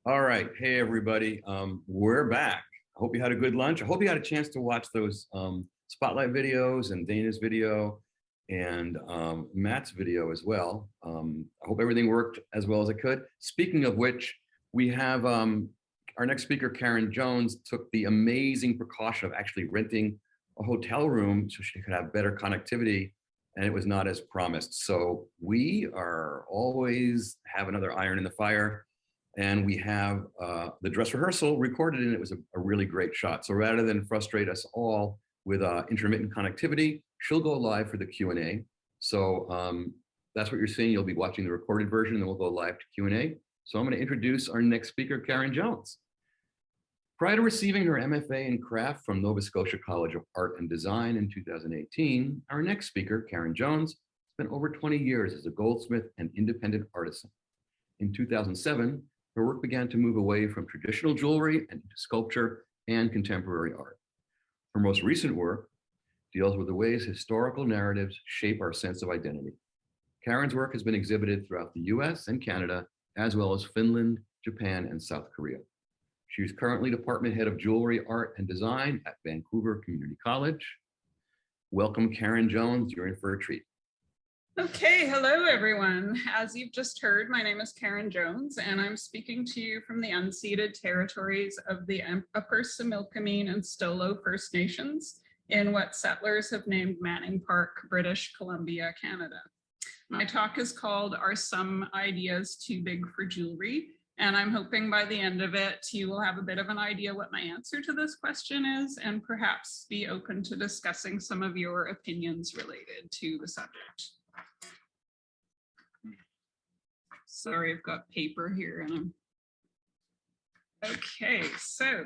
All right. Hey, everybody. We're back. I hope you had a good lunch. I hope you had a chance to watch those spotlight videos and Dana's video and Matt's video as well. I hope everything worked as well as it could. Speaking of which, we have our next speaker, Karin Jones, took the amazing precaution of actually renting a hotel room so she could have better connectivity, and it was not as promised. So we are always have another iron in the fire, and we have the dress rehearsal recorded, and it was a really great shot. So rather than frustrate us all with intermittent connectivity, she'll go live for the Q&A. So that's what you're seeing. You'll be watching the recorded version, and then we'll go live to Q&A. So I'm going to introduce our next speaker, Karin Jones. Prior to receiving her MFA in craft from Nova Scotia College of Art and Design in 2018, our next speaker, Karin Jones, spent over 20 years as a goldsmith and independent artisan. In 2007, her work began to move away from traditional jewelry and into sculpture and contemporary art. Her most recent work deals with the ways historical narratives shape our sense of identity. Karin's work has been exhibited throughout the US and Canada, as well as Finland, Japan, and South Korea. She is currently Department Head of Jewelry, Art, and Design at Vancouver Community College. Welcome, Karin Jones. You're in for a treat. Okay, hello everyone. As you've just heard, my name is Karin Jones, and I'm speaking to you from the unceded territories of the Upper Similkameen and Stolo First Nations in what settlers have named Manning Park, British Columbia, Canada. My talk is called Are Some Ideas Too Big for Jewelry? And I'm hoping by the end of it, you will have a bit of an idea what my answer to this question is, and perhaps be open to discussing some of your opinions related to the subject. Sorry, I've got paper here and okay, so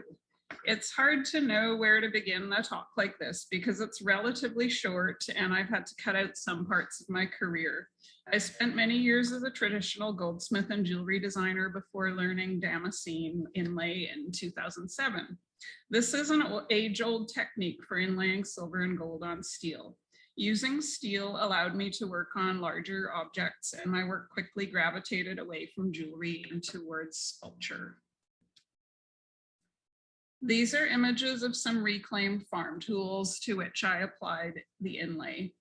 it's hard to know where to begin a talk like this because it's relatively short and I've had to cut out some parts of my career. I spent many years as a traditional goldsmith and jewelry designer before learning Damascene inlay in 2007. This is an age-old technique for inlaying silver and gold on steel. Using steel allowed me to work on larger objects, and my work quickly gravitated away from jewelry and towards sculpture. These are images of some reclaimed farm tools to which I applied the inlay.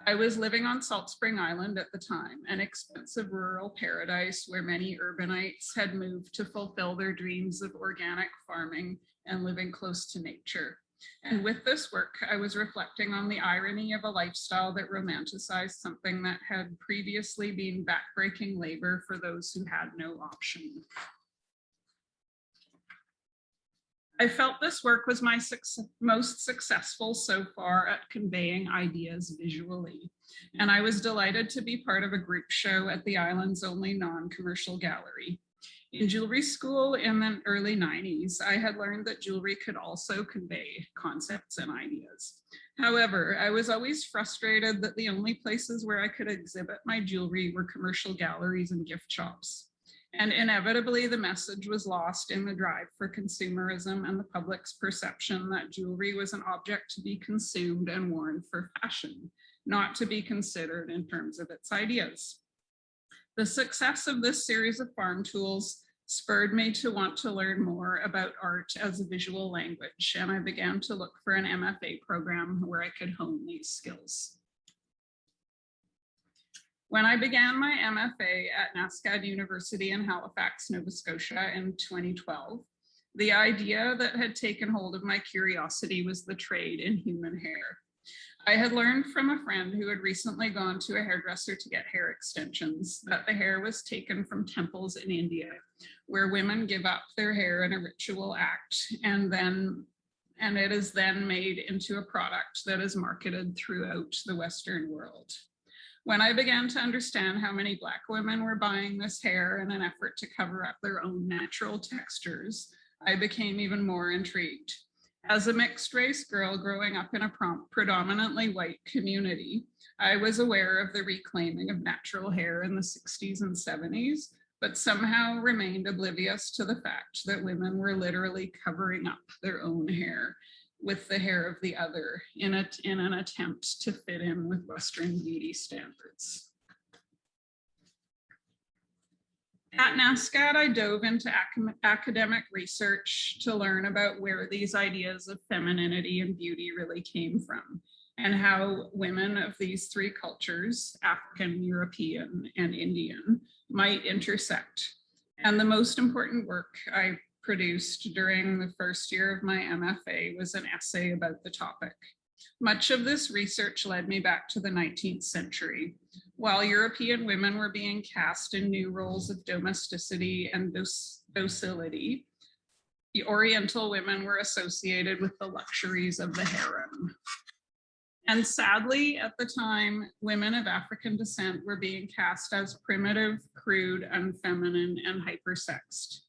I was living on Salt Spring Island at the time, an expensive rural paradise where many urbanites had moved to fulfill their dreams of organic farming and living close to nature. And with this work, I was reflecting on the irony of a lifestyle that romanticized something that had previously been backbreaking labor for those who had no option. I felt this work was my most successful so far at conveying ideas visually, and I was delighted to be part of a group show at the island's only non-commercial gallery. In jewelry school in the early 90s, I had learned that jewelry could also convey concepts and ideas. However, I was always frustrated that the only places where I could exhibit my jewelry were commercial galleries and gift shops. And inevitably, the message was lost in the drive for consumerism and the public's perception that jewelry was an object to be consumed and worn for fashion, not to be considered in terms of its ideas. The success of this series of farm tools spurred me to want to learn more about art as a visual language, and I began to look for an MFA program where I could hone these skills. When I began my MFA at NSCAD University in Halifax, Nova Scotia in 2012, the idea that had taken hold of my curiosity was the trade in human hair. I had learned from a friend who had recently gone to a hairdresser to get hair extensions that the hair was taken from temples in India, where women give up their hair in a ritual act, and it is then made into a product that is marketed throughout the Western world. When I began to understand how many Black women were buying this hair in an effort to cover up their own natural textures, I became even more intrigued. As a mixed race girl growing up in a predominantly white community, I was aware of the reclaiming of natural hair in the 60s and 70s, but somehow remained oblivious to the fact that women were literally covering up their own hair with the hair of the other in an attempt to fit in with Western beauty standards. At NASCAD, I dove into academic research to learn about where these ideas of femininity and beauty really came from, and how women of these three cultures, African, European, and Indian, might intersect. And the most important work I produced during the first year of my MFA was an essay about the topic. Much of this research led me back to the 19th century. While European women were being cast in new roles of domesticity and docility, the Oriental women were associated with the luxuries of the harem. And sadly, at the time, women of African descent were being cast as primitive, crude, unfeminine, and hypersexed.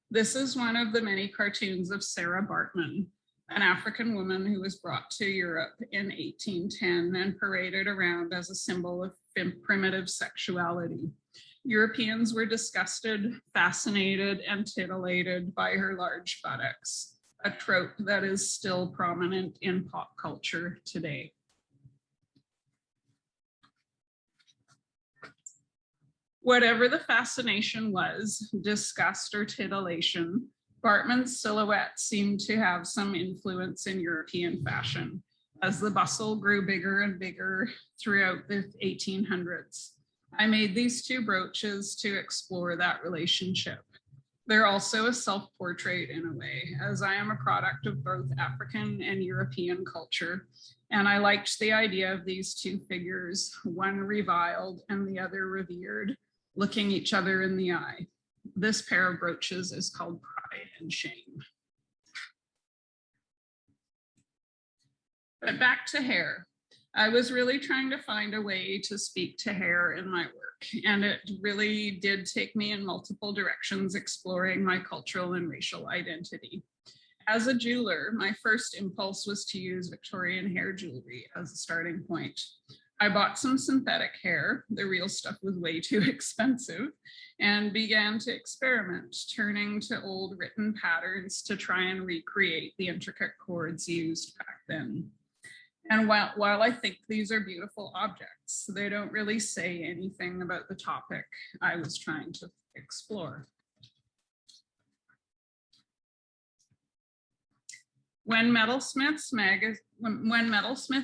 This is one of the many cartoons of Sarah Bartman, an African woman who was brought to Europe in 1810 and paraded around as a symbol of primitive sexuality. Europeans were disgusted, fascinated, and titillated by her large buttocks, a trope that is still prominent in pop culture today. Whatever the fascination was, disgust or titillation, Bartman's silhouette seemed to have some influence in European fashion as the bustle grew bigger and bigger throughout the 1800s. I made these two brooches to explore that relationship. They're also a self-portrait in a way, as I am a product of both African and European culture, and I liked the idea of these two figures, one reviled and the other revered, looking each other in the eye. This pair of brooches is called Pride and Shame. But back to hair. I was really trying to find a way to speak to hair in my work, and it really did take me in multiple directions, exploring my cultural and racial identity. As a jeweler, my first impulse was to use Victorian hair jewelry as a starting point. I bought some synthetic hair, the real stuff was way too expensive, and began to experiment, turning to old written patterns to try and recreate the intricate cords used back then. And while I think these are beautiful objects, they don't really say anything about the topic I was trying to explore. When Metalsmith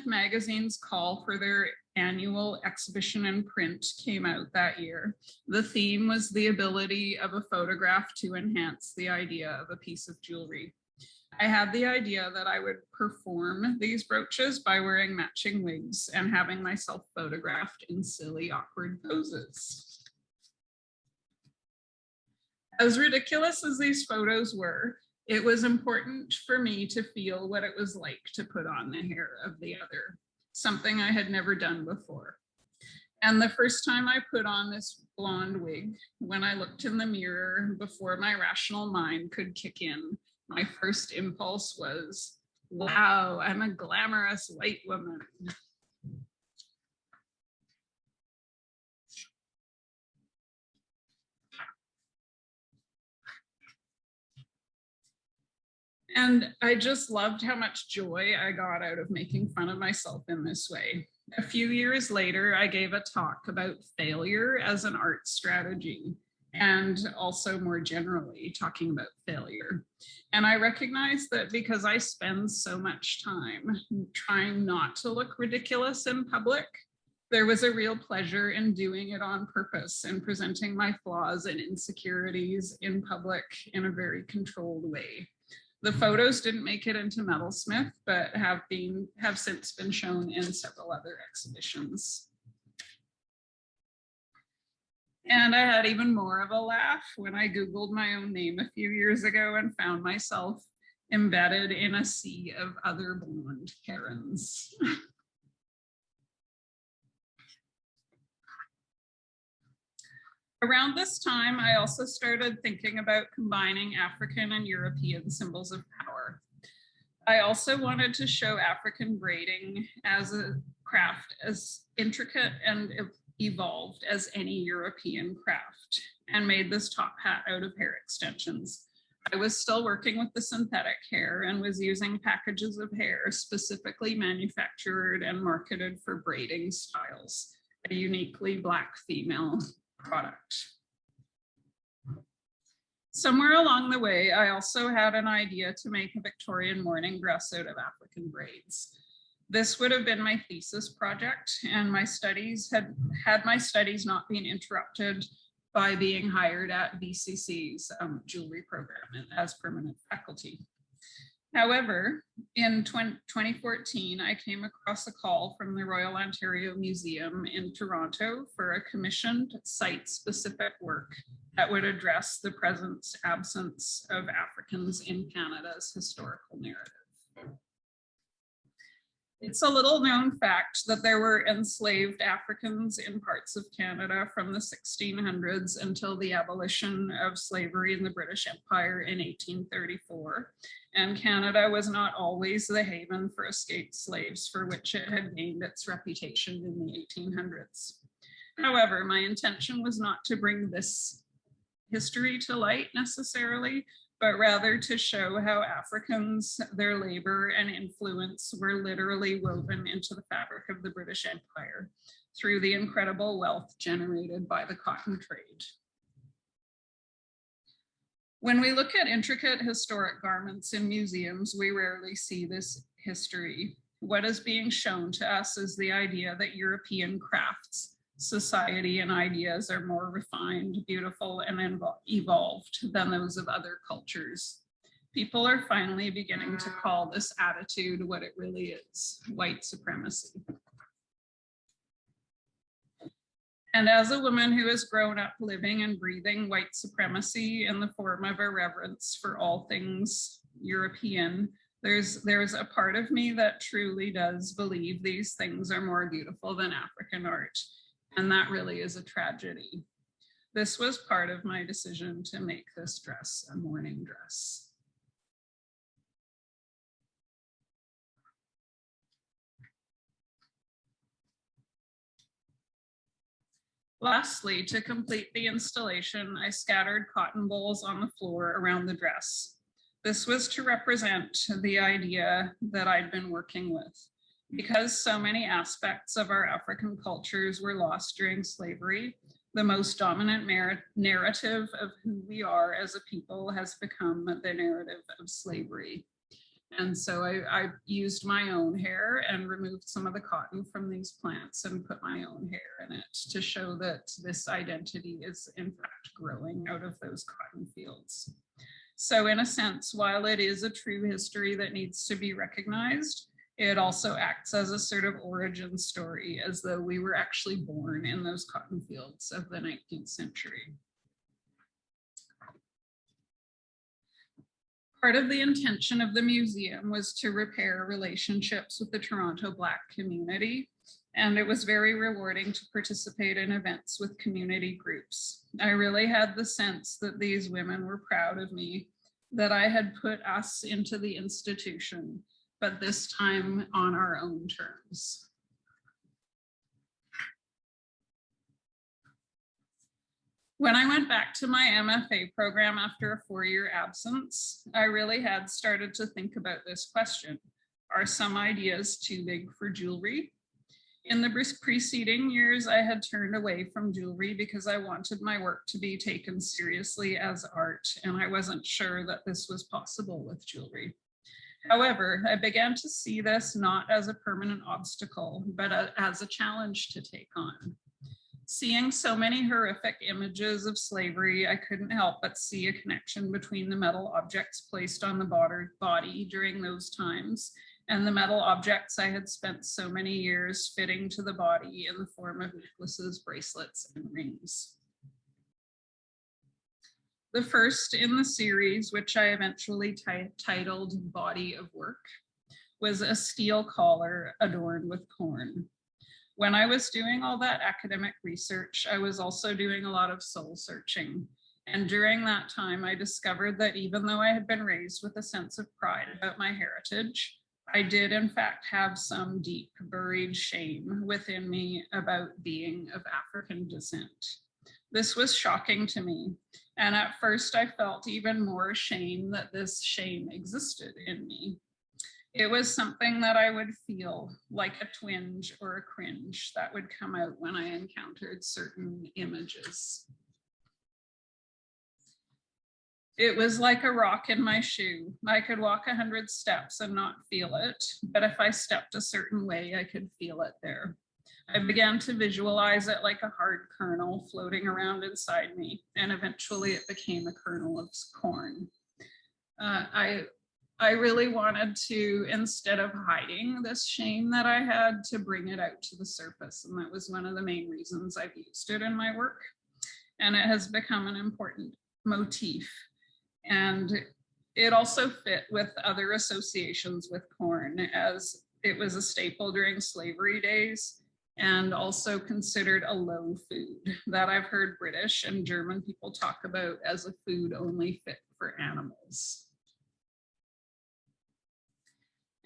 magazine's call for their annual exhibition in print came out that year, the theme was the ability of a photograph to enhance the idea of a piece of jewelry. I had the idea that I would perform these brooches by wearing matching wigs and having myself photographed in silly, awkward poses. As ridiculous as these photos were, it was important for me to feel what it was like to put on the hair of the other, something I had never done before. And the first time I put on this blonde wig, when I looked in the mirror before my rational mind could kick in, my first impulse was, wow, I'm a glamorous white woman. And I just loved how much joy I got out of making fun of myself in this way. A few years later, I gave a talk about failure as an art strategy, and also more generally talking about failure. And I recognized that because I spend so much time trying not to look ridiculous in public, there was a real pleasure in doing it on purpose and presenting my flaws and insecurities in public in a very controlled way. The photos didn't make it into Metalsmith, but have since been shown in several other exhibitions. And I had even more of a laugh when I Googled my own name a few years ago and found myself embedded in a sea of other blonde Karens. Around this time, I also started thinking about combining African and European symbols of power. I also wanted to show African braiding as a craft as intricate and evolved as any European craft, and made this top hat out of hair extensions. I was still working with the synthetic hair and was using packages of hair specifically manufactured and marketed for braiding styles, a uniquely Black female product. Somewhere along the way, I also had an idea to make a Victorian morning dress out of African braids. This would have been my thesis project, and my studies had my studies not been interrupted by being hired at VCC's jewelry program as permanent faculty. However, in 2014, I came across a call from the Royal Ontario Museum in Toronto for a commissioned site-specific work that would address the presence absence of Africans in Canada's historical narrative. It's a little known fact that there were enslaved Africans in parts of Canada from the 1600s until the abolition of slavery in the British Empire in 1834. And Canada was not always the haven for escaped slaves for which it had gained its reputation in the 1800s. However, my intention was not to bring this history to light necessarily, but rather to show how Africans, their labor and influence were literally woven into the fabric of the British Empire through the incredible wealth generated by the cotton trade. When we look at intricate historic garments in museums, we rarely see this history. What is being shown to us is the idea that European crafts, society, and ideas are more refined, beautiful, and evolved than those of other cultures. People are finally beginning to call this attitude what it really is, white supremacy. And as a woman who has grown up living and breathing white supremacy in the form of a reverence for all things European, there's a part of me that truly does believe these things are more beautiful than African art. And that really is a tragedy. This was part of my decision to make this dress a morning dress. Lastly, to complete the installation, I scattered cotton bolls on the floor around the dress. This was to represent the idea that I'd been working with. Because so many aspects of our African cultures were lost during slavery, the most dominant narrative of who we are as a people has become the narrative of slavery. And so I used my own hair and removed some of the cotton from these plants and put my own hair in it to show that this identity is in fact growing out of those cotton fields. So in a sense, while it is a true history that needs to be recognized, it also acts as a sort of origin story, as though we were actually born in those cotton fields of the 19th century. Part of the intention of the museum was to repair relationships with the Toronto Black community, and it was very rewarding to participate in events with community groups. I really had the sense that these women were proud of me, that I had put us into the institution, but this time on our own terms. When I went back to my MFA program after a 4-year absence, I really had started to think about this question. Are some ideas too big for jewelry? In the preceding years, I had turned away from jewelry because I wanted my work to be taken seriously as art, and I wasn't sure that this was possible with jewelry. However, I began to see this not as a permanent obstacle, but as a challenge to take on. Seeing so many horrific images of slavery, I couldn't help but see a connection between the metal objects placed on the body during those times and the metal objects I had spent so many years fitting to the body in the form of necklaces, bracelets, and rings. The first in the series, which I eventually titled Body of Work, was a steel collar adorned with corn. When I was doing all that academic research, I was also doing a lot of soul searching. And during that time, I discovered that even though I had been raised with a sense of pride about my heritage, I did in fact have some deep buried shame within me about being of African descent. This was shocking to me. And at first I felt even more shame that this shame existed in me. It was something that I would feel like a twinge or a cringe that would come out when I encountered certain images. It was like a rock in my shoe. I could walk 100 steps and not feel it, but if I stepped a certain way, I could feel it there. I began to visualize it like a hard kernel floating around inside me, and eventually it became a kernel of corn. I really wanted to, instead of hiding this shame that I had, to bring it out to the surface, and that was one of the main reasons I've used it in my work. And it has become an important motif. And it also fit with other associations with corn, as it was a staple during slavery days and also considered a low food that I've heard British and German people talk about as a food only fit for animals.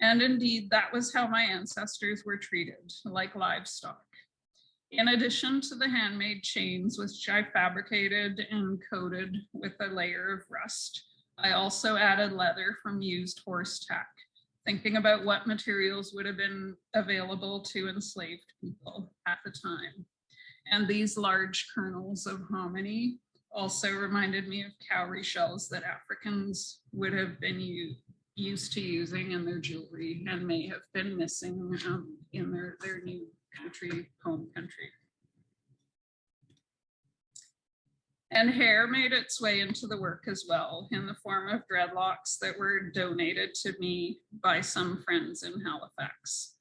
And indeed, that was how my ancestors were treated, like livestock. In addition to the handmade chains, which I fabricated and coated with a layer of rust, I also added leather from used horse tack, thinking about what materials would have been available to enslaved people at the time. And these large kernels of hominy also reminded me of cowrie shells that Africans would have been used to using in their jewelry and may have been missing in their new country, home country. And hair made its way into the work as well, in the form of dreadlocks that were donated to me by some friends in Halifax.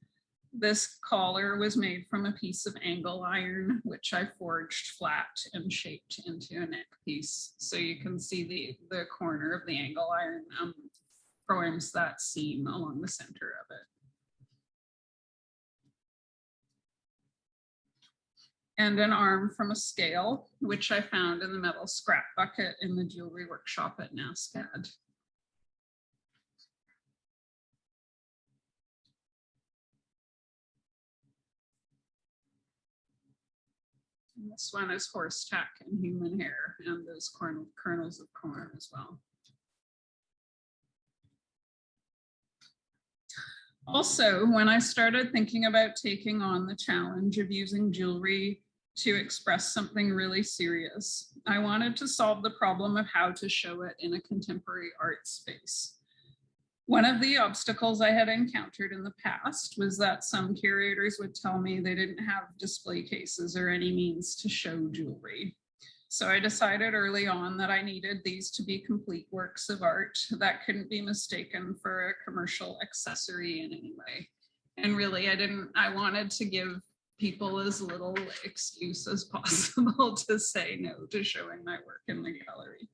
This collar was made from a piece of angle iron, which I forged flat and shaped into a neck piece. So you can see the corner of the angle iron forms that seam along the center of it. And an arm from a scale, which I found in the metal scrap bucket in the jewelry workshop at NASCAD. And this one is horse tack and human hair, and those kernels of corn as well. Also, when I started thinking about taking on the challenge of using jewelry to express something really serious, I wanted to solve the problem of how to show it in a contemporary art space. One of the obstacles I had encountered in the past was that some curators would tell me they didn't have display cases or any means to show jewelry. So I decided early on that I needed these to be complete works of art that couldn't be mistaken for a commercial accessory in any way. And really, I wanted to give people as little excuse as possible to say no to showing my work in the gallery.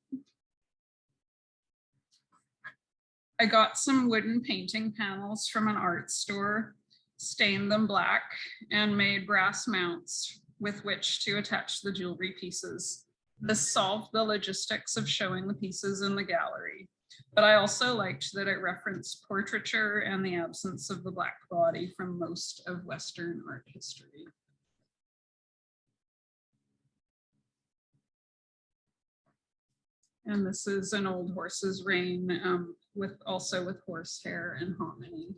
I got some wooden painting panels from an art store, stained them black, and made brass mounts with which to attach the jewelry pieces. This solved the logistics of showing the pieces in the gallery, but I also liked that it referenced portraiture and the absence of the black body from most of Western art history. And this is an old horse's rein with horsehair and hominy.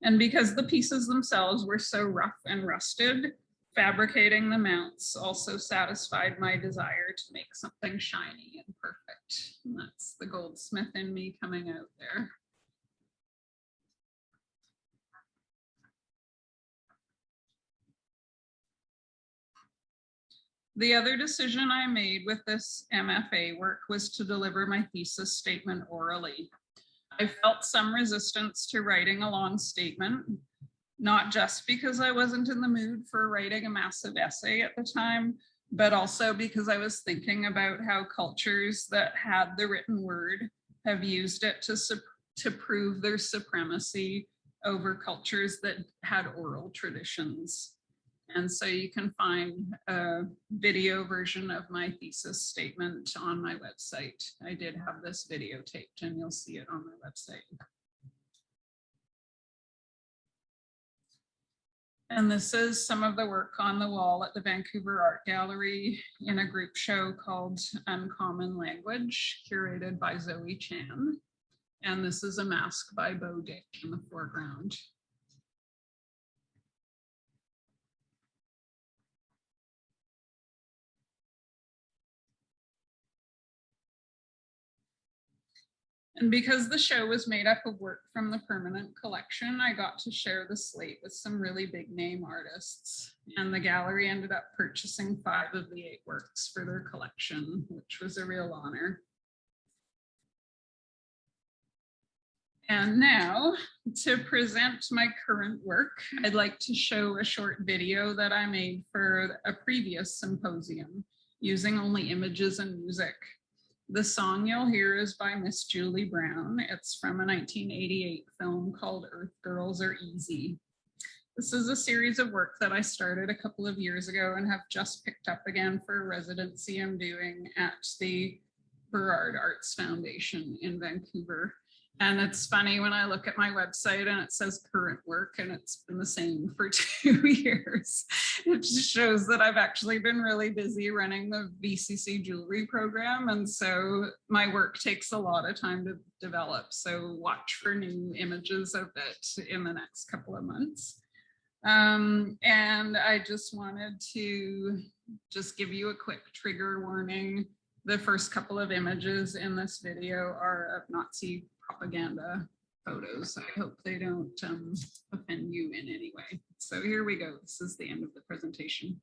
And because the pieces themselves were so rough and rusted, fabricating the mounts also satisfied my desire to make something shiny and perfect. And that's the goldsmith in me coming out there. The other decision I made with this MFA work was to deliver my thesis statement orally. I felt some resistance to writing a long statement, not just because I wasn't in the mood for writing a massive essay at the time, but also because I was thinking about how cultures that had the written word have used it to prove their supremacy over cultures that had oral traditions. And so you can find a video version of my thesis statement on my website. I did have this videotaped and you'll see it on my website. And this is some of the work on the wall at the Vancouver Art Gallery in a group show called Uncommon Language, curated by Zoe Chan. And this is a mask by Bo Dick in the foreground. And because the show was made up of work from the permanent collection, I got to share the slate with some really big name artists. And the gallery ended up purchasing 5 of the 8 works for their collection, which was a real honor. And now, to present my current work, I'd like to show a short video that I made for a previous symposium using only images and music. The song you'll hear is by Miss Julie Brown. It's from a 1988 film called Earth Girls Are Easy. This is a series of work that I started a couple of years ago and have just picked up again for a residency I'm doing at the Burrard Arts Foundation in Vancouver. And it's funny when I look at my website and it says current work and it's been the same for 2 years. It just shows that I've actually been really busy running the VCC jewelry program. And so my work takes a lot of time to develop. So watch for new images of it in the next couple of months. And I just wanted to just give you a quick trigger warning. The first couple of images in this video are of Nazi propaganda photos. I hope they don't offend you in any way. So here we go. This is the end of the presentation.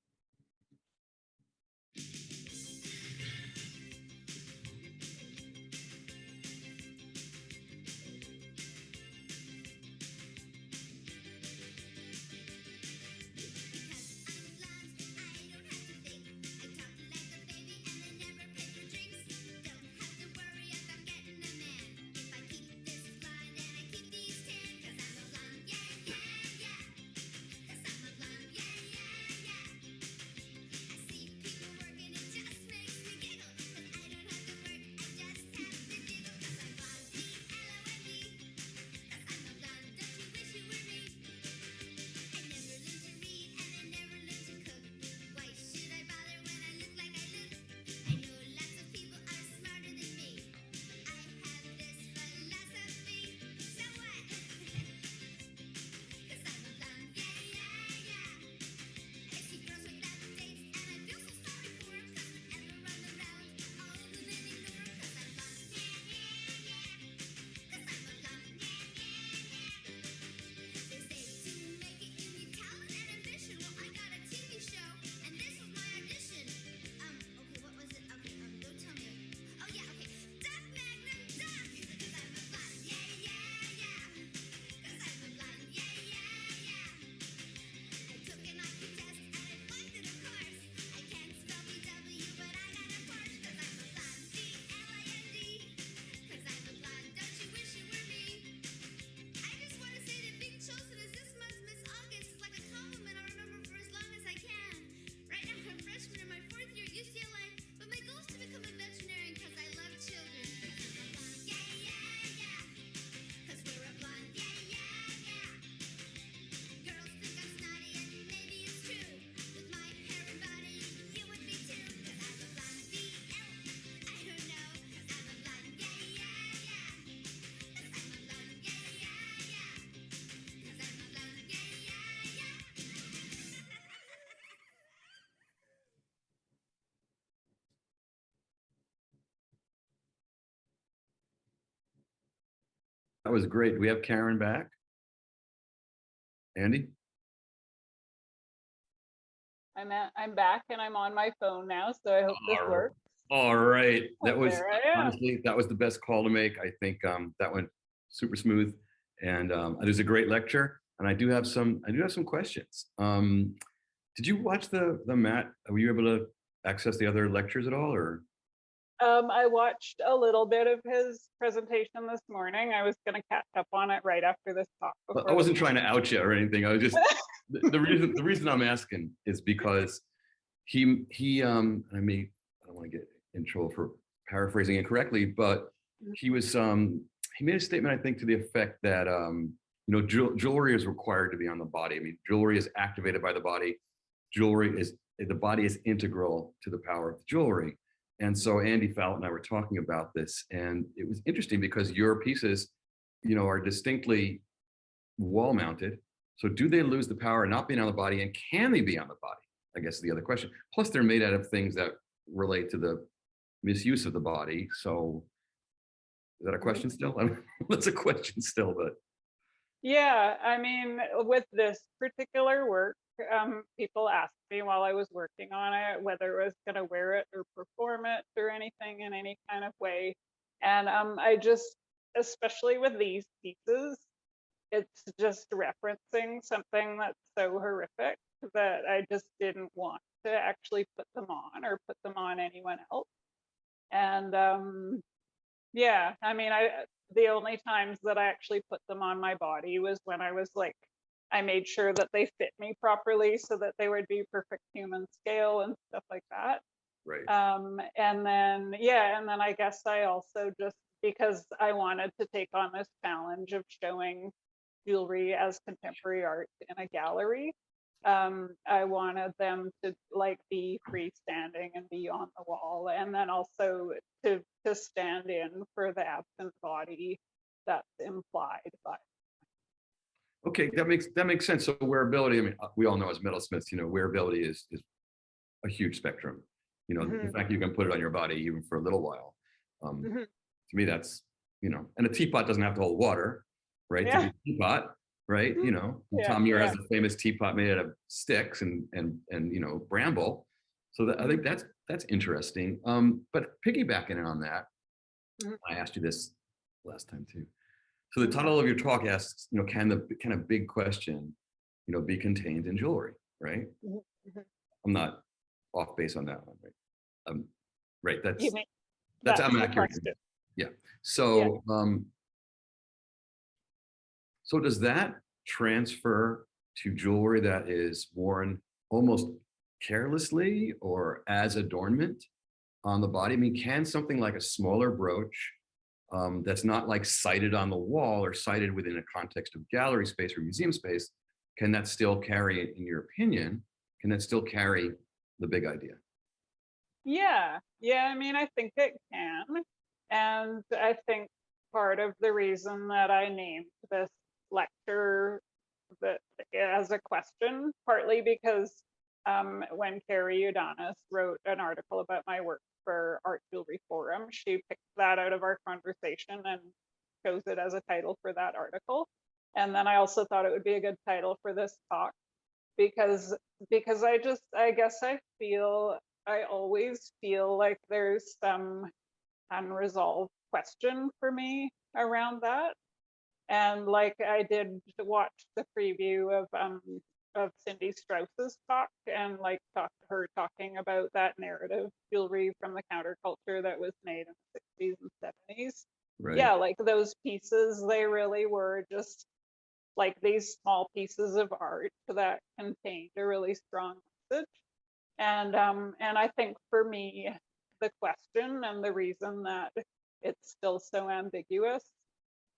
That was great. Do we have Karin back? Andy? I'm back and I'm on my phone now, so I hope this works. All right. That was There I am. honestly, that was the best call to make. I think that went super smooth. And it was a great lecture. And I do have some questions. Did you watch the Matt? Were you able to access the other lectures at all, or? I watched a little bit of his presentation this morning. I was going to catch up on it right after this talk. I wasn't trying to out you or anything. I was just the reason I'm asking is because I don't want to get in trouble for paraphrasing incorrectly, but he was he made a statement, I think, to the effect that jewelry is required to be on the body. I mean, jewelry is activated by the body. The body is integral to the power of the jewelry. And so Andy Fallot and I were talking about this, and it was interesting because your pieces, are distinctly wall mounted. So do they lose the power of not being on the body, and can they be on the body? I guess is the other question. Plus they're made out of things that relate to the misuse of the body. So Is that a question still? I mean, that's a question still, but Yeah, I mean, with this particular work, people asked me while I was working on it whether I was going to wear it or perform it or anything in any kind of way. And I just, especially with these pieces, it's just referencing something that's so horrific that I just didn't want to actually put them on or put them on anyone else. And yeah, I mean, the only times that I actually put them on my body was when I was like, I made sure that they fit me properly so that they would be perfect human scale and stuff like that. right. And then, yeah, and then I guess I also just, because I wanted to take on this challenge of showing jewelry as contemporary art in a gallery, I wanted them to like be freestanding and be on the wall, and then also to stand in for the absent body that's implied by. Okay, that makes sense. So wearability, I mean, we all know as metalsmiths, wearability is a huge spectrum. The Mhm, fact you can put it on your body even for a little while. Um, mhm. to me, that's, and a teapot doesn't have to hold water, right? To be Yeah, a teapot, right? yeah, Tom Muir has yeah. a famous teapot made out of sticks and bramble. So I Mhm, think that's interesting. But piggybacking on that, mhm, I asked you this last time too. So the mhm, title of your talk asks, can the kind of big question, be contained in jewelry, right? mhm, mhm. I'm not off base on that one, right? Right. You That's mean that's that's I'm the accurate. question? Yeah. Yeah. So does that transfer to jewelry that is worn almost carelessly or as adornment on the body? I mean, can something like a smaller brooch that's not like sighted on the wall or sighted within a context of gallery space or museum space, can that still carry, in your opinion, can that still carry the big idea? Yeah, yeah, I mean, I think it can. And I think part of the reason that I named this lecture that as a question, partly because when Carrie Udonis wrote an article about my work for Art Jewelry Forum, she picked that out of our conversation and chose it as a title for that article. And then I also thought it would be a good title for this talk because I guess I always feel like there's some unresolved question for me around that. And like I did watch the preview of Cindy Strauss's talk and like her talking about that narrative jewelry from the counterculture that was made in the 60s and 70s. Right. Yeah, like those pieces, they really were just like these small pieces of art that contained a really strong message. And I think for me, the question and the reason that it's still so ambiguous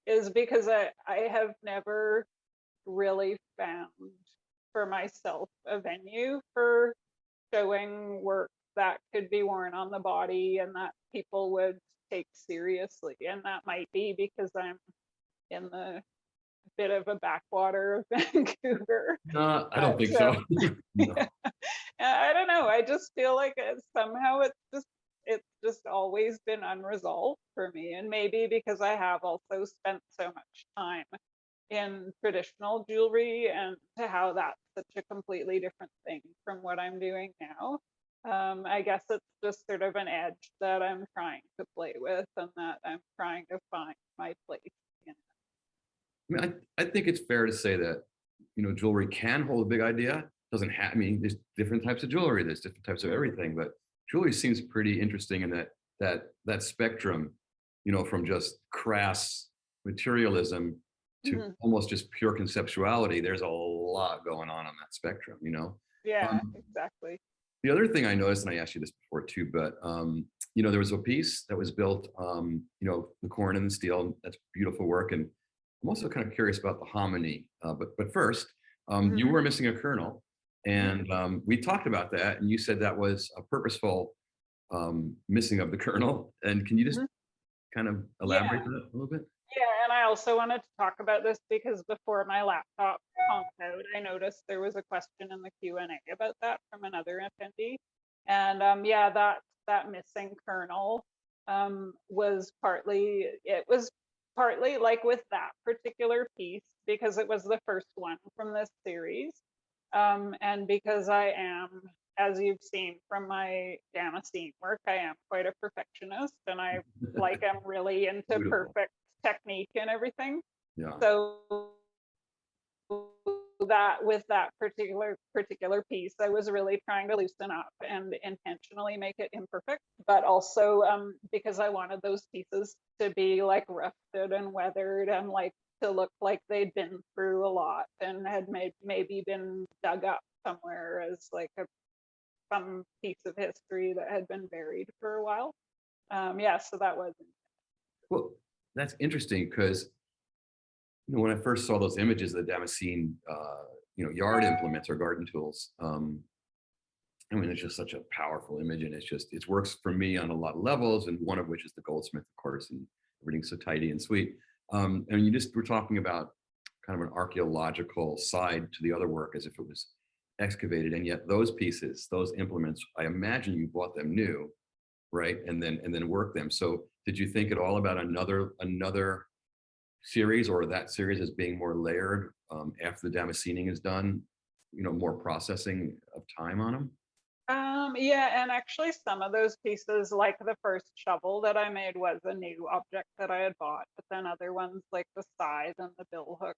is because I have never really found for myself a venue for showing work that could be worn on the body and that people would take seriously. And that might be because I'm in the bit of a backwater of Vancouver. No, I don't But think so. No. yeah, I don't know. I just feel like somehow it's just always been unresolved for me, and maybe because I have also spent so much time in traditional jewelry and to how that's such a completely different thing from what I'm doing now. I guess it's just sort of an edge that I'm trying to play with and that I'm trying to find my place in. I mean, I think it's fair to say that, jewelry can hold a big idea. Doesn't have, I mean, there's different types of jewelry, there's different types of everything, but jewelry seems pretty interesting in that spectrum, from just crass materialism to Mhm. almost just pure conceptuality. There's a lot going on that spectrum. Yeah, Um, exactly. the other thing I noticed, and I asked you this before too, but there was a piece that was built, the corn and the steel. That's beautiful work, and I'm also kind of curious about the hominy. But first, Mhm, you were missing a kernel, mhm, and we talked about that, and you said that was a purposeful missing of the kernel. And can you just mhm. kind of elaborate Yeah, that a little bit? yeah, and I also wanted to talk about this because before my laptop conked out, I noticed there was a question in the Q&A about that from another attendee. And yeah, that missing kernel was partly like with that particular piece because it was the first one from this series, and because I am, as you've seen from my Damascene work, I am quite a perfectionist, and I'm really into Beautiful. perfect technique and everything. Yeah. So that with that particular piece, I was really trying to loosen up and intentionally make it imperfect, but also because I wanted those pieces to be like rusted and weathered and like to look like they'd been through a lot and had maybe been dug up somewhere as like some piece of history that had been buried for a while. Yeah, so that was. Well, that's interesting because when I first saw those images of the Damascene, yard implements or garden tools, I mean, it's just such a powerful image, and it works for me on a lot of levels, and one of which is the goldsmith, of course, and everything's so tidy and sweet. And you just were talking about kind of an archaeological side to the other work, as if it was excavated, and yet those pieces, those implements, I imagine you bought them new, right, and then worked them. So, did you think at all about another series, or that series as being more layered after the Damascening is done? More processing of time on them. Yeah, and actually some of those pieces, like the first shovel that I made was a new object that I had bought, but then other ones like the scythe and the bill hook,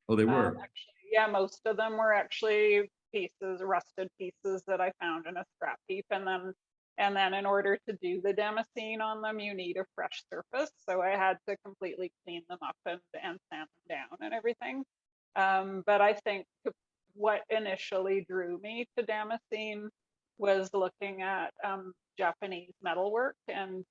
Oh, they were. actually, yeah, most of them were actually pieces, rusted pieces that I found in a scrap heap. And then in order to do the Damascene on them, you need a fresh surface. So I had to completely clean them up and sand them down and everything. But I think what initially drew me to Damascene was looking at Japanese metalwork and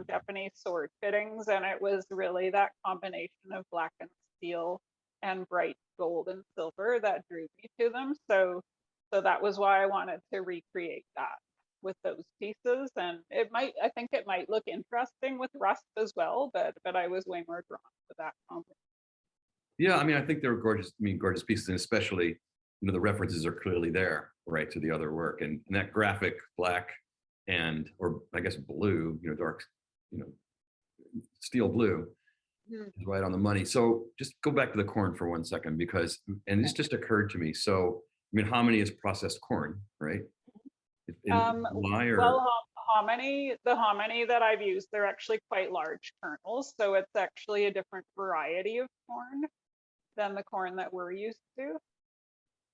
Japanese sword fittings, and it was really that combination of blackened steel and bright gold and silver that drew me to them. So that was why I wanted to recreate that with those pieces. And I think it might look interesting with rust as well, but I was way more drawn to that combination. Yeah, I mean, I think they were gorgeous. I mean, gorgeous pieces, and especially, the references are clearly there, right, to the other work, and that graphic black and, or I guess blue, dark, you know, steel blue Mhm. is right on the money. So just go back to the corn for 1 second, because, and this just occurred to me. So, I mean, hominy is processed corn, right? Why or? Well, the hominy that I've used, they're actually quite large kernels. So it's actually a different variety of corn than the corn that we're used to.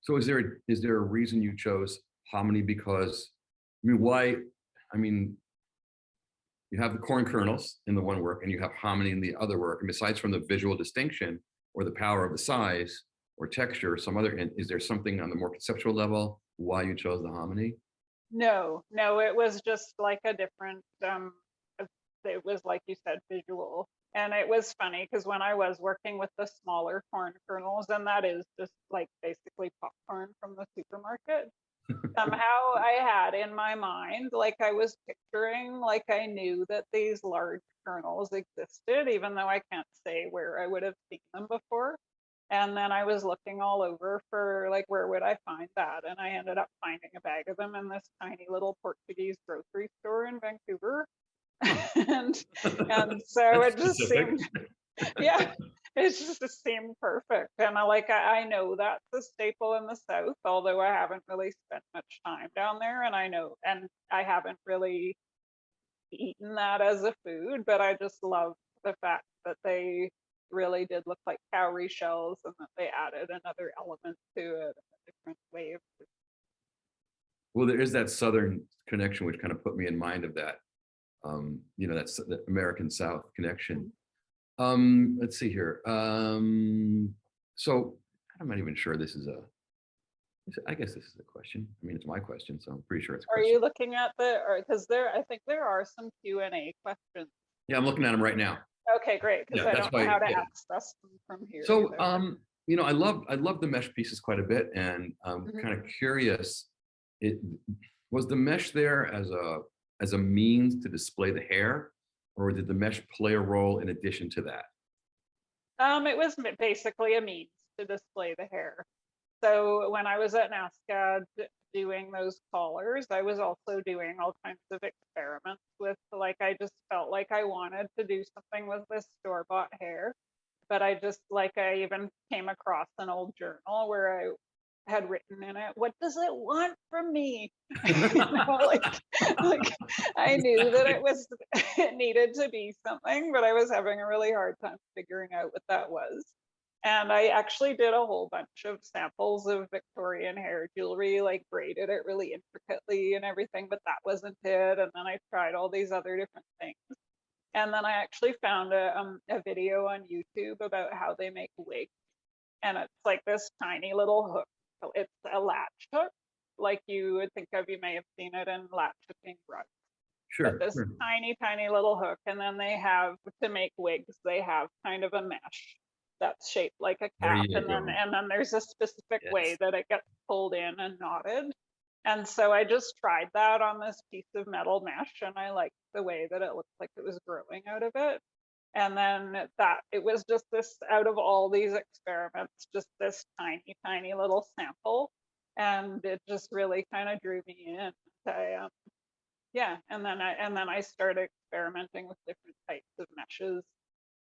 So is there a reason you chose hominy? Because, I mean, why? I mean, you have the corn kernels in the one work and you have hominy in the other work. And besides from the visual distinction or the power of the size or texture or some other, is there something on the more conceptual level why you chose the hominy? No, it was just like a different, it was like you said, visual. And it was funny because when I was working with the smaller corn kernels, and that is just like basically popcorn from the supermarket, somehow I had in my mind, like I was picturing, like I knew that these large kernels existed, even though I can't say where I would have seen them before. And then I was looking all over for like, where would I find that? And I ended up finding a bag of them in this tiny little Portuguese grocery store in Vancouver. Huh. and and so That's it just specific. seemed, yeah, it just seemed perfect. And I know that's a staple in the South, although I haven't really spent much time down there. And I haven't really eaten that as a food, but I just love the fact that they really did look like cowrie shells and that they added another element to it, a different way of. Well, there is that Southern connection, which kind of put me in mind of that, that's the American South connection. Let's see here. So I'm not even sure this is I guess this is a question. I mean, it's my question, so I'm pretty sure it's a Are question. you looking at or because I think there are some Q&A questions. Yeah, I'm looking at them right now. Okay, great, because Yeah, I that's don't know why. how to Yeah. access them from here So, either. I love the mesh pieces quite a bit, and I'm Mhm. kind of curious. It was the mesh there as a means to display the hair, or did the mesh play a role in addition to that? It was basically a means to display the hair. So when I was at NASCA doing those collars, I was also doing all kinds of experiments with, like, I just felt like like I wanted to do something with this store-bought hair, but I just like I even came across an old journal where I had written in it, "What does it want from me?" You know, like I knew that it was it needed to be something, but I was having a really hard time figuring out what that was. And I actually did a whole bunch of samples of Victorian hair jewelry, like braided it really intricately and everything, but that wasn't it. And then I tried all these other different things. And then I actually found a video on YouTube about how they make wigs. And it's like this tiny little hook. So it's a latch hook, like you would think of, you may have seen it in latch hooking rugs. But Sure, this sure. tiny, tiny little hook. And then they have, to make wigs, they have kind of a mesh that's shaped like a There cap. you And then go. there's a specific way Yes. that it gets pulled in and knotted. And so I just tried that on this piece of metal mesh, and I liked the way that it looked like it was growing out of it. And then that it was just this, out of all these experiments, just this tiny, tiny little sample. And it just really kind of drew me in. Yeah, and then I started experimenting with different types of meshes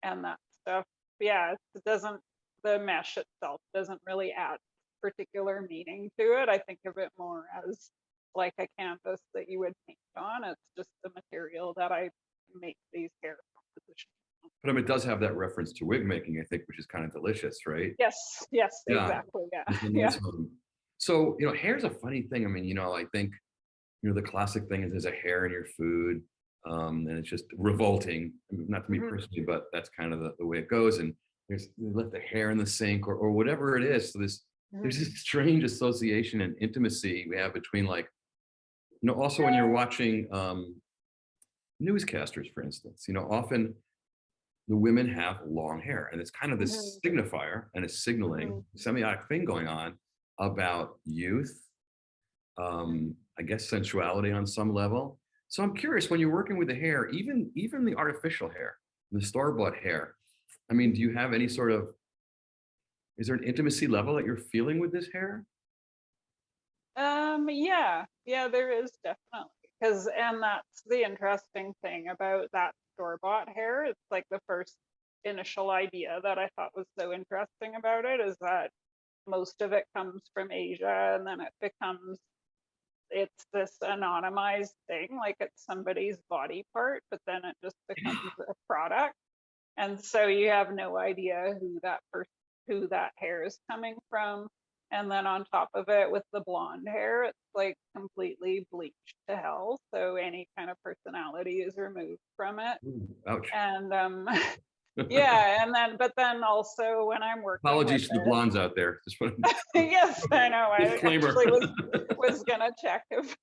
and that stuff. Yeah, it doesn't, the mesh itself doesn't really add particular meaning to it. I think of it more as like a canvas that you would paint on. It's just the material that I make these hair compositions on. But I mean, it does have that reference to wig making, I think, which is kind of delicious, right? Yes, yes, Yeah, exactly. Yeah, it's a yeah. nice one. So, hair's a funny thing. I mean, I think, the classic thing is there's a hair in your food, and it's just revolting. Not to me Mhm, personally, but that's kind of the way it goes. And they left the hair in the sink or whatever it is. So there's mhm. this strange association and intimacy we have between, like, also when you're watching newscasters, for instance, often the women have long hair, and it's kind of this Mhm, signifier and a signaling mhm, semiotic thing going on about youth, mhm. I guess sensuality on some level. So I'm curious, when you're working with the hair, even the artificial hair, the store-bought hair, I mean, do you have any sort of, is there an intimacy level that you're feeling with this hair? Yeah, yeah, there is definitely. Because, and that's the interesting thing about that store-bought hair. It's like the first initial idea that I thought was so interesting about it is that most of it comes from Asia, and then it becomes, it's this anonymized thing, like it's somebody's body part, but then it just becomes a product. And so you have no idea who that hair is coming from. And then on top of it, with the blonde hair, it's like completely bleached to hell, so any kind of personality is removed from it. Ooh, ouch. And yeah, and then but then also when I'm working with Apologies to the blondes out there. Just want it, yes, I know, I disclaimer. actually was gonna check if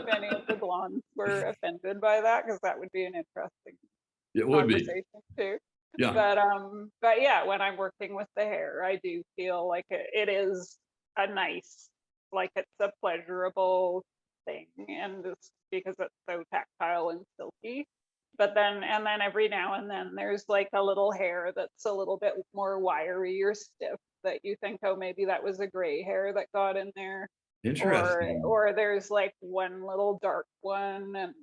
any of the blondes were offended by that, because that would be an interesting It would be. conversation too. Yeah. But yeah, when I'm working with the hair, I do feel like it is a nice, like it's a pleasurable thing, and it's because it's so tactile and silky. But then, and then every now and then there's like a little hair that's a little bit more wiry or stiff that you think, oh, maybe that was a gray hair that got in there. Interesting. Or there's like one little dark one, and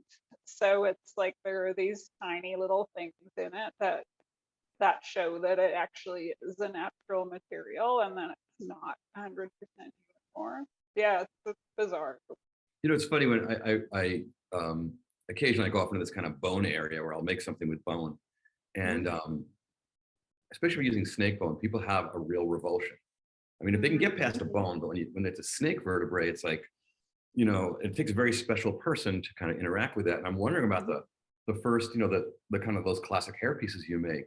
so it's like there are these tiny little things in it that show that it actually is a natural material, and then it's not 100% uniform. Yeah, it's bizarre. It's funny when occasionally I go off into this kind of bone area where I'll make something with bone, and Mhm, especially using snake bone, people have a real revulsion. I mean, if they can get mhm, past a bone, but when it's a snake vertebrae, it's like, it takes a very special person to kind of interact with that. And I'm wondering about mhm, the first, the kind of those classic hair pieces you make.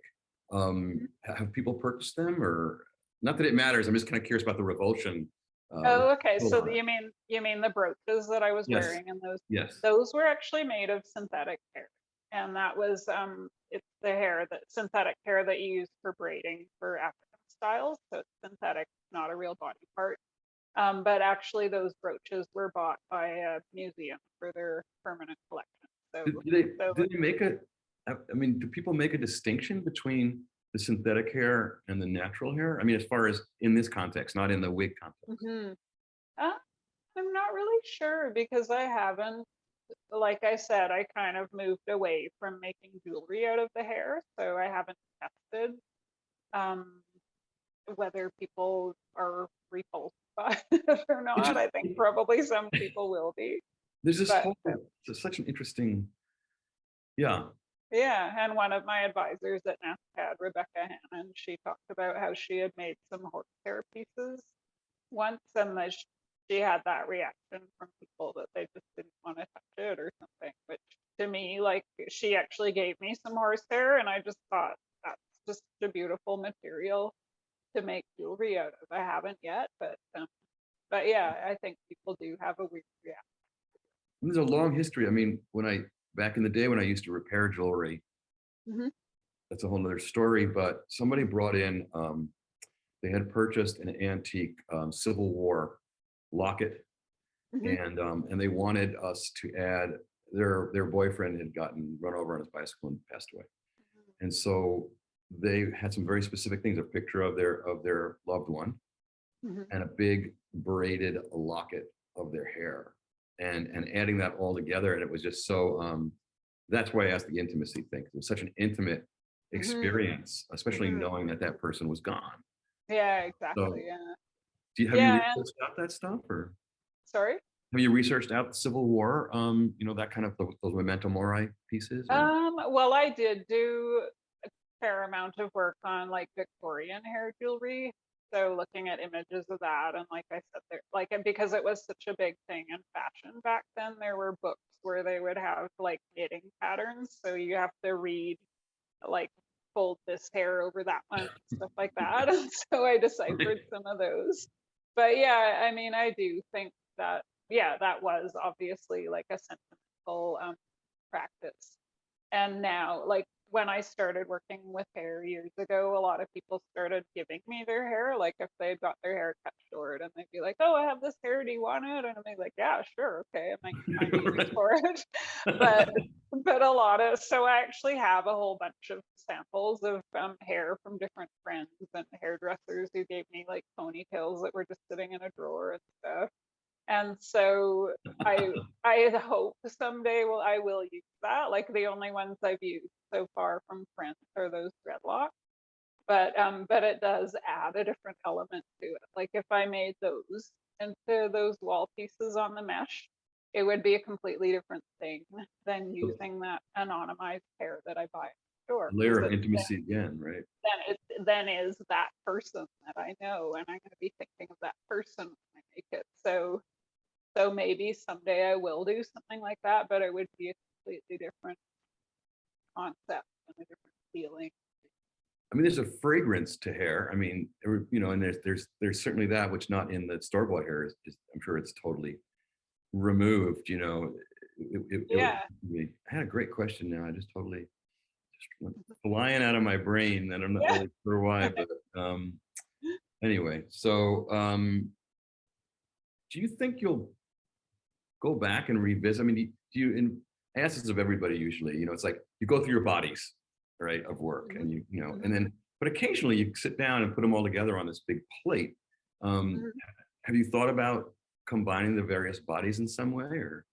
mhm. Have people purchased them, or not that it matters? I'm just kind of curious about the revulsion. Oh, okay. Hold So on it. you mean the brooches that I was Yes, wearing, and yes. those were actually made of synthetic hair, and that was it's the hair, that synthetic hair that you use for braiding for African styles. So it's synthetic, not a real body part. But actually, those brooches were bought by a museum for their permanent collection. Do, So, do they so do they make a? I mean, do people make a distinction between the synthetic hair and the natural hair? I mean, as far as in this context, not in the wig context. mhm. uh, I'm not really sure because I haven't like I said, I kind of moved away from making jewelry out of the hair, so I haven't tested um, whether people are repulsed by it or It not. just, I think probably some people will be, there's this but whole, it's such an interesting, yeah. yeah. And one of my advisors at NASCAD, Rebecca Hannon, she talked about how she had made some horsehair pieces once, and that she had that reaction from people that they just didn't want to touch it or something. Which to me, like, she actually gave me some horsehair, and I just thought that's just a beautiful material to make jewelry out of. I haven't yet, but yeah, I think people do have a weird reaction. There's a long history. I mean, back in the day when I used to repair jewelry, Hmm. that's a whole nother story, but somebody brought in, they had purchased an antique Civil War locket, Hmm. and they wanted us to add, their boyfriend had gotten run over on his bicycle and passed away. And so they had some very specific things, a picture of their loved one Hmm. and a big braided locket of their hair, and adding that all together. And it was just so, that's why I asked the intimacy thing. It was such an intimate Hmm. experience, especially Hmm. knowing that that person was gone. Yeah, exactly. So Yeah. have you Yeah. And researched out that stuff, or sorry. have you researched out the Civil War, that kind of those memento mori pieces, or? Well, I did do a fair amount of work on like Victorian hair jewelry. So looking at images of that, and like I said, there, like, and because it was such a big thing in fashion back then, there were books where they would have like knitting patterns. So you have to read, like, fold this hair over that one, stuff like that. And so I deciphered some of those. But yeah, I mean, I do think that, yeah, that was obviously like a sentimental practice. And now, like, when I started working with hair years ago, a lot of people started giving me their hair. Like, if they got their hair cut short, and they'd be like, "Oh, I have this hair. Do you want it?" And I'd be like, "Yeah, sure, okay. I might find a use for it." but a lot of, so I actually have a whole bunch of samples of hair from different friends and hairdressers who gave me like ponytails that were just sitting in a drawer and stuff. And so I hope someday, well, I will use that. Like, the only ones I've used so far from friends are those dreadlocks. But it does add a different element to it. Like, if I made those into those wall pieces on the mesh, it would be a completely different thing than using that anonymized hair that I buy in the store. A layer Because of it intimacy again, right? then is that person that I know, and I'm going to be thinking of that person when I make it. So maybe someday I will do something like that, but it would be a completely different concept and a different feeling. I mean, there's a fragrance to hair. I mean, and there's certainly that which not in the store-bought hair is I'm sure it's totally removed. Yeah. I had a great question now. I just totally just went flying out of my brain, and I'm not Yeah. really sure why, but anyway. So, do you think you'll go back and revisit? I mean, do you, in essence of everybody usually, it's like you go through your bodies, right, of work, Mhm. and and Mhm. then, but occasionally you sit down and put them all together on this big plate. Um, Mhm. have you thought about combining the various bodies in some way, or?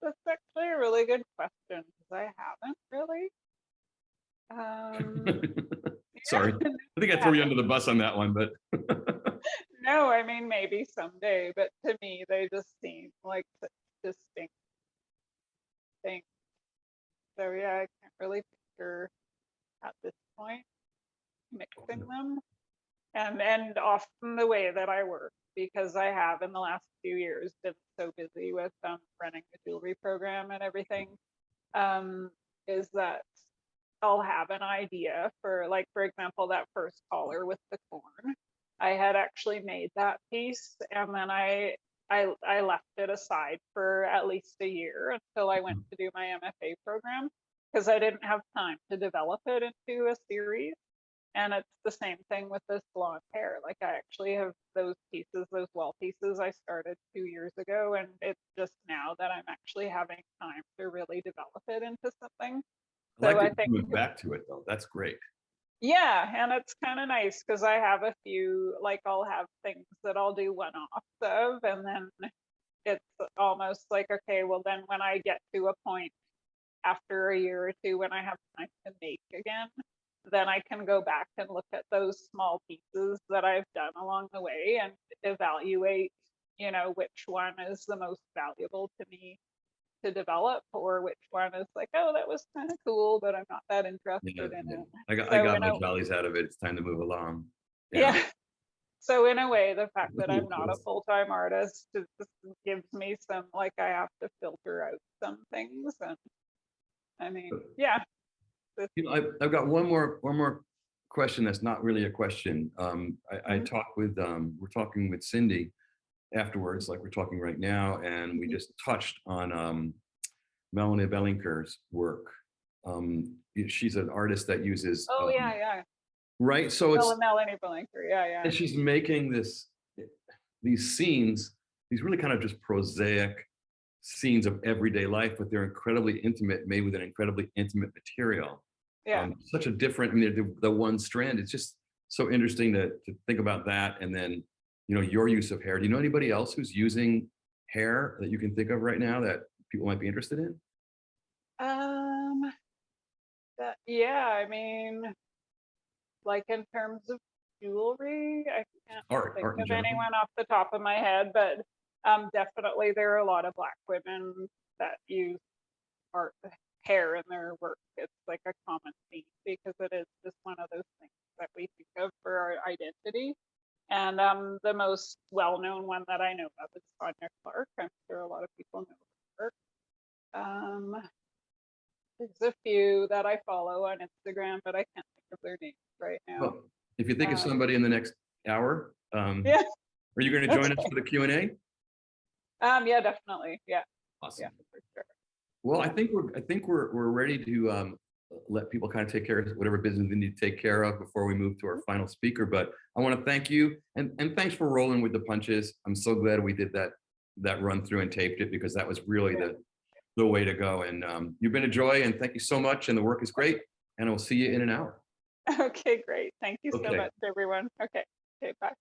That's actually a really good question because I haven't really. Um, Sorry, yeah, I think I I threw you haven't. under the bus on that one, but No, I mean, maybe someday, but to me, they just seem like such distinct things. So yeah, I can't really picture at this point mixing them. And often the way that I work, because I have in the last few years been so busy with running the jewelry program and everything, um, is that I'll have an idea for, like, for example, that first collar with the corn. I had actually made that piece, and then I left it aside for at least a year until I went to do my MFA program, because I didn't have time to develop it into a series. And it's the same thing with this blonde hair. Like, I actually have those pieces, those wall pieces I started 2 years ago, and it's just now that I'm actually having time to really develop it into something. I So like I that think, you went back to it though. That's great. yeah, and it's kind of nice because I have a few, like, I'll have things that I'll do one-offs of, and then it's almost like, okay, well then when I get to a point after a year or two when I have time to make again, then I can go back and look at those small pieces that I've done along the way and evaluate, which one is the most valuable to me to develop, or which one is like, oh, that was kind of cool, but I'm not that interested Yeah, in yeah. it. I So got my jollies out of it. It's time to move along. Yeah. yeah. So in a way, the fact That's that a I'm little not a close. full-time artist just gives me some, like, I have to filter out some things. And I mean, yeah. I've got one more question that's not really a question. I Mhm, talked with we're talking with Cindy afterwards, like we're talking right now, and we mhm. just touched on Melanie Bellinker's work. She's an artist that uses Oh yeah, yeah. right. So it's Melanie Blanker. Yeah, yeah. and she's making these scenes, these really kind of just prosaic scenes of everyday life, but they're incredibly intimate, made with an incredibly intimate material. Yeah. Such a different, I mean, the one strand, it's just so interesting to think about that. And then, your use of hair. Do you know anybody else who's using hair that you can think of right now that people might be interested in? Um, yeah, I mean, like in terms of jewelry, I can't think Art in of general. anyone off the top of my head, but definitely there are a lot of Black women that use art hair in their work. It's like a common theme because it is just one of those things that we think of for our identity. And the most well-known one that I know of is Sonia Clark. I'm sure a lot of people know her. Um, there's a few that I follow on Instagram, but I can't think of their names right now. Well, if you think of Um, somebody in the next hour, yeah, are you going to join us okay. for the Q&A? Yeah, definitely. Yeah, yeah, Awesome. for sure. Well, Yeah. I think we're ready to let people kind of take care of whatever business they need to take care of before we move to our final speaker. But I want to thank you and thanks for rolling with the punches. I'm so glad we did that run through and taped it because that was really Yeah. the way to go. And you've been a joy and thank you so much. And the work is great. And I'll see you in an hour. Okay, great. Thank you so Okay. much, everyone. Okay, okay, bye.